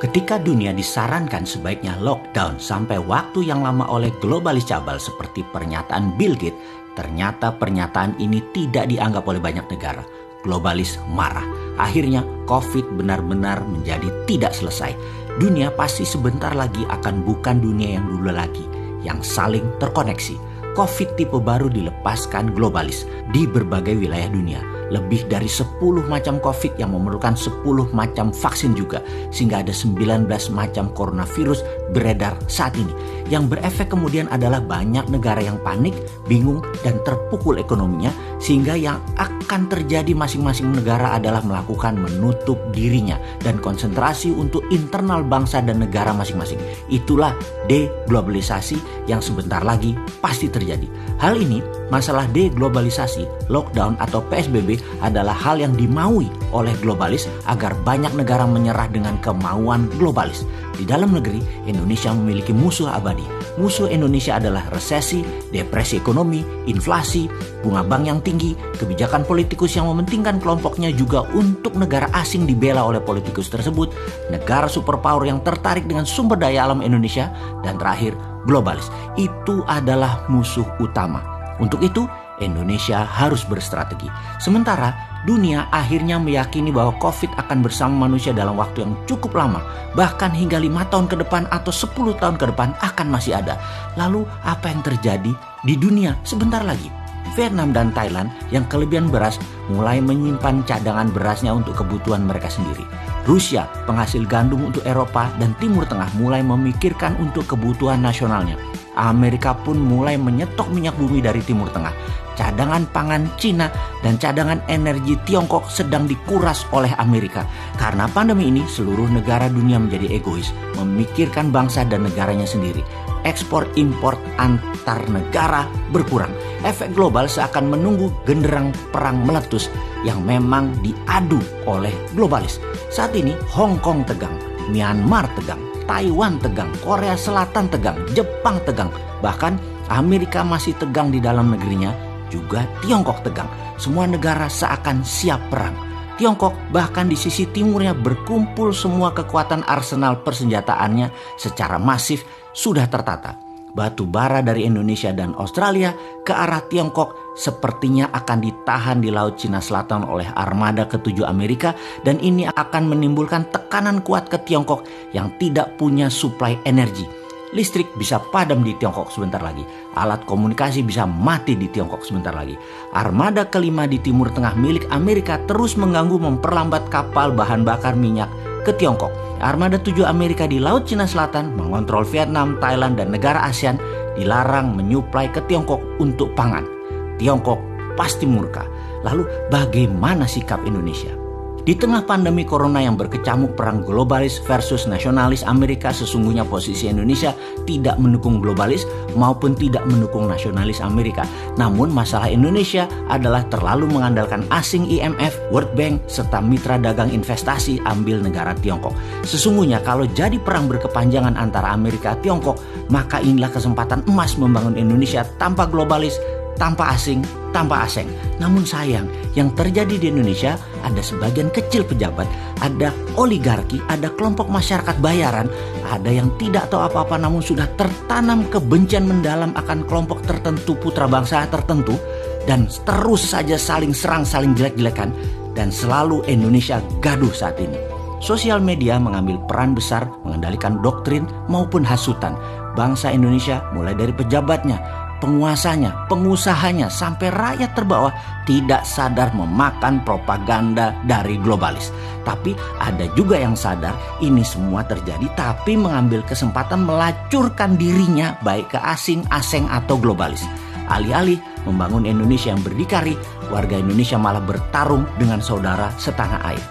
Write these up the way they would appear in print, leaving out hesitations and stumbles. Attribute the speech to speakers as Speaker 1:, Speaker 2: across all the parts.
Speaker 1: Ketika dunia disarankan sebaiknya lockdown sampai waktu yang lama oleh globalis cabal seperti pernyataan Bill Gates, ternyata pernyataan ini tidak dianggap oleh banyak negara. Globalis marah. Akhirnya COVID benar-benar menjadi tidak selesai. Dunia pasti sebentar lagi akan bukan dunia yang dulu lagi, yang saling terkoneksi. COVID tipe baru dilepaskan globalis di berbagai wilayah dunia. Lebih dari 10 macam COVID yang memerlukan 10 macam vaksin juga. Sehingga ada 19 macam coronavirus beredar saat ini. Yang berefek kemudian adalah banyak negara yang panik, bingung, dan terpukul ekonominya. Sehingga yang akan terjadi masing-masing negara adalah melakukan menutup dirinya dan konsentrasi untuk internal bangsa dan negara masing-masing. Itulah deglobalisasi yang sebentar lagi pasti terjadi. Hal ini, masalah deglobalisasi, lockdown atau PSBB adalah hal yang dimaui oleh globalis agar banyak negara menyerah dengan kemauan globalis. Di dalam negeri, Indonesia memiliki musuh abadi. Musuh Indonesia adalah resesi, depresi ekonomi, inflasi, bunga bank yang tinggi, kebijakan politikus yang mementingkan kelompoknya juga untuk negara asing dibela oleh politikus tersebut, negara superpower yang tertarik dengan sumber daya alam Indonesia, dan terakhir, globalis. Itu adalah musuh utama. Untuk itu, Indonesia harus berstrategi. Sementara dunia akhirnya meyakini bahwa COVID akan bersama manusia dalam waktu yang cukup lama, bahkan hingga 5 tahun ke depan atau 10 tahun ke depan akan masih ada. Lalu apa yang terjadi di dunia sebentar lagi? Vietnam dan Thailand yang kelebihan beras mulai menyimpan cadangan berasnya untuk kebutuhan mereka sendiri. Rusia, penghasil gandum untuk Eropa dan Timur Tengah, mulai memikirkan untuk kebutuhan nasionalnya. Amerika pun mulai menyetok minyak bumi dari Timur Tengah. Cadangan pangan Cina dan cadangan energi Tiongkok sedang dikuras oleh Amerika. Karena pandemi ini, seluruh negara dunia menjadi egois, memikirkan bangsa dan negaranya sendiri. Ekspor-impor antar negara berkurang. Efek global seakan menunggu genderang perang meletus yang memang diadu oleh globalis. Saat ini Hong Kong tegang, Myanmar tegang, Taiwan tegang, Korea Selatan tegang, Jepang tegang. Bahkan Amerika masih tegang di dalam negerinya, juga Tiongkok tegang. Semua negara seakan siap perang. Tiongkok bahkan di sisi timurnya berkumpul semua kekuatan arsenal persenjataannya secara masif sudah tertata. Batu bara dari Indonesia dan Australia ke arah Tiongkok sepertinya akan ditahan di Laut Cina Selatan oleh armada ke-7 Amerika, dan ini akan menimbulkan tekanan kuat ke Tiongkok yang tidak punya suplai energi. Listrik bisa padam di Tiongkok sebentar lagi. Alat komunikasi bisa mati di Tiongkok sebentar lagi. Armada kelima di Timur Tengah milik Amerika terus mengganggu memperlambat kapal bahan bakar minyak ke Tiongkok. Armada 7 Amerika di Laut Cina Selatan mengontrol Vietnam, Thailand, dan negara ASEAN dilarang menyuplai ke Tiongkok untuk pangan. Tiongkok pasti murka. Lalu bagaimana sikap Indonesia? Di tengah pandemi corona yang berkecamuk perang globalis versus nasionalis Amerika, sesungguhnya posisi Indonesia tidak mendukung globalis maupun tidak mendukung nasionalis Amerika. Namun masalah Indonesia adalah terlalu mengandalkan asing IMF, World Bank, serta mitra dagang investasi ambil negara Tiongkok. Sesungguhnya kalau jadi perang berkepanjangan antara Amerika dan Tiongkok, maka inilah kesempatan emas membangun Indonesia tanpa globalis, tanpa asing, tanpa asing. Namun sayang, yang terjadi di Indonesia ada sebagian kecil pejabat, ada oligarki, ada kelompok masyarakat bayaran, ada yang tidak tahu apa-apa namun sudah tertanam kebencian mendalam akan kelompok tertentu, putra bangsa tertentu, dan terus saja saling serang, saling jelek-jelekan, dan selalu Indonesia gaduh saat ini. Sosial media mengambil peran besar mengendalikan doktrin maupun hasutan. Bangsa Indonesia mulai dari pejabatnya, penguasanya, pengusahanya, sampai rakyat terbawah tidak sadar memakan propaganda dari globalis. Tapi ada juga yang sadar ini semua terjadi tapi mengambil kesempatan melacurkan dirinya baik ke asing atau globalis. Alih-alih membangun Indonesia yang berdikari, warga Indonesia malah bertarung dengan saudara setanah air.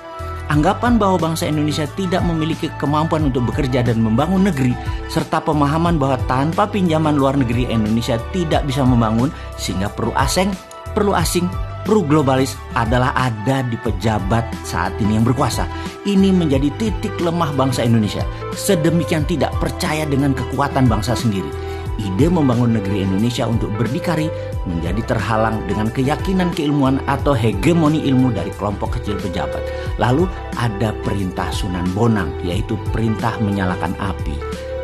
Speaker 1: Anggapan bahwa bangsa Indonesia tidak memiliki kemampuan untuk bekerja dan membangun negeri, serta pemahaman bahwa tanpa pinjaman luar negeri Indonesia tidak bisa membangun, sehingga perlu asing, perlu globalis adalah ada di pejabat saat ini yang berkuasa. Ini menjadi titik lemah bangsa Indonesia. Sedemikian tidak percaya dengan kekuatan bangsa sendiri. ide membangun negeri Indonesia untuk berdikari menjadi terhalang dengan keyakinan keilmuan atau hegemoni ilmu dari kelompok kecil pejabat. Lalu ada perintah Sunan Bonang, yaitu perintah menyalakan api.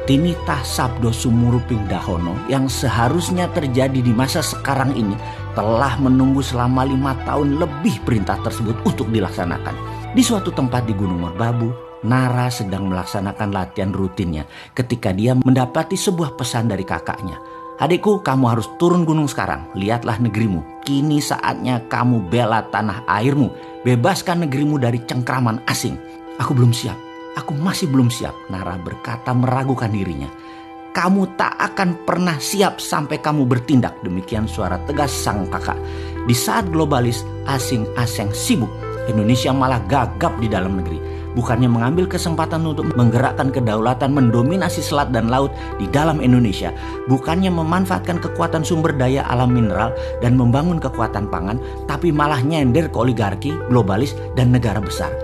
Speaker 1: Tinitah Sabdo Sumuruping Dahono yang seharusnya terjadi di masa sekarang ini telah menunggu selama 5 tahun lebih perintah tersebut untuk dilaksanakan. Di suatu tempat di Gunung Merbabu, Nara sedang melaksanakan latihan rutinnya ketika dia mendapati sebuah pesan dari kakaknya. Adikku, kamu harus turun gunung sekarang. Lihatlah negerimu. Kini saatnya kamu bela tanah airmu. Bebaskan negerimu dari cengkraman asing. Aku belum siap. Aku masih belum siap, Nara berkata meragukan dirinya. Kamu tak akan pernah siap sampai kamu bertindak. Demikian suara tegas sang kakak. Di saat globalis asing-asing sibuk, Indonesia malah gagap di dalam negeri. Bukannya mengambil kesempatan untuk menggerakkan kedaulatan mendominasi selat dan laut di dalam Indonesia. Bukannya memanfaatkan kekuatan sumber daya alam mineral dan membangun kekuatan pangan. Tapi malah nyender ke oligarki, globalis, dan negara besar.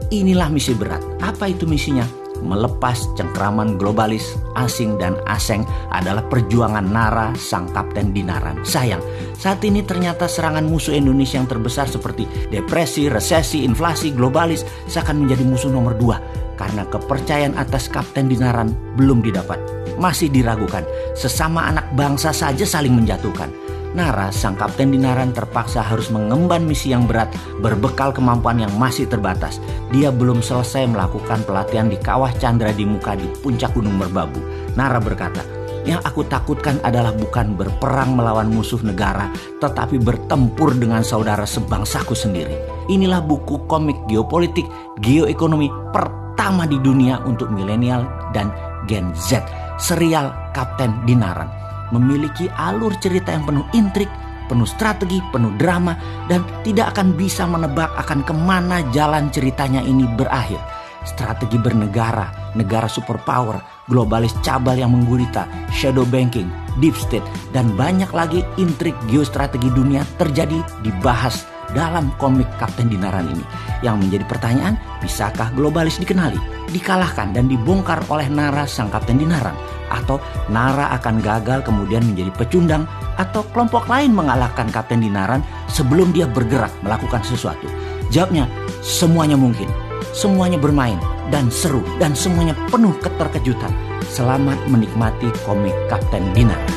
Speaker 1: Inilah misi berat. Apa itu misinya? Melepas cengkraman globalis, asing dan aseng adalah perjuangan Nara sang kapten Dinaran. Sayang, saat ini ternyata serangan musuh Indonesia yang terbesar seperti depresi, resesi, inflasi, globalis seakan menjadi musuh nomor 2 karena kepercayaan atas kapten Dinaran belum didapat. Masih diragukan, sesama anak bangsa saja saling menjatuhkan. Nara, sang kapten Dinaran terpaksa harus mengemban misi yang berat berbekal kemampuan yang masih terbatas. Dia belum selesai melakukan pelatihan di Kawah Chandra di Muka di puncak Gunung Merbabu. Nara berkata, yang aku takutkan adalah bukan berperang melawan musuh negara, tetapi bertempur dengan saudara sebangsaku sendiri. Inilah buku komik geopolitik, geoekonomi pertama di dunia untuk milenial dan Gen Z, serial Kapten Dinaran. Memiliki alur cerita yang penuh intrik, penuh strategi, penuh drama, dan tidak akan bisa menebak akan kemana jalan ceritanya ini berakhir. Strategi bernegara, negara superpower, globalis cabal yang menggurita, shadow banking, deep state, dan banyak lagi intrik geostrategi dunia terjadi dibahas dalam komik Kapten Dinaran ini. Yang menjadi pertanyaan, bisakah globalis dikenali, dikalahkan, dan dibongkar oleh Nara sang Kapten Dinaran? Atau Nara akan gagal kemudian menjadi pecundang, atau kelompok lain mengalahkan Kapten Dinaran sebelum dia bergerak melakukan sesuatu? Jawabnya, semuanya mungkin. Semuanya bermain dan seru dan semuanya penuh keterkejutan. Selamat menikmati komik Kapten Dinaran.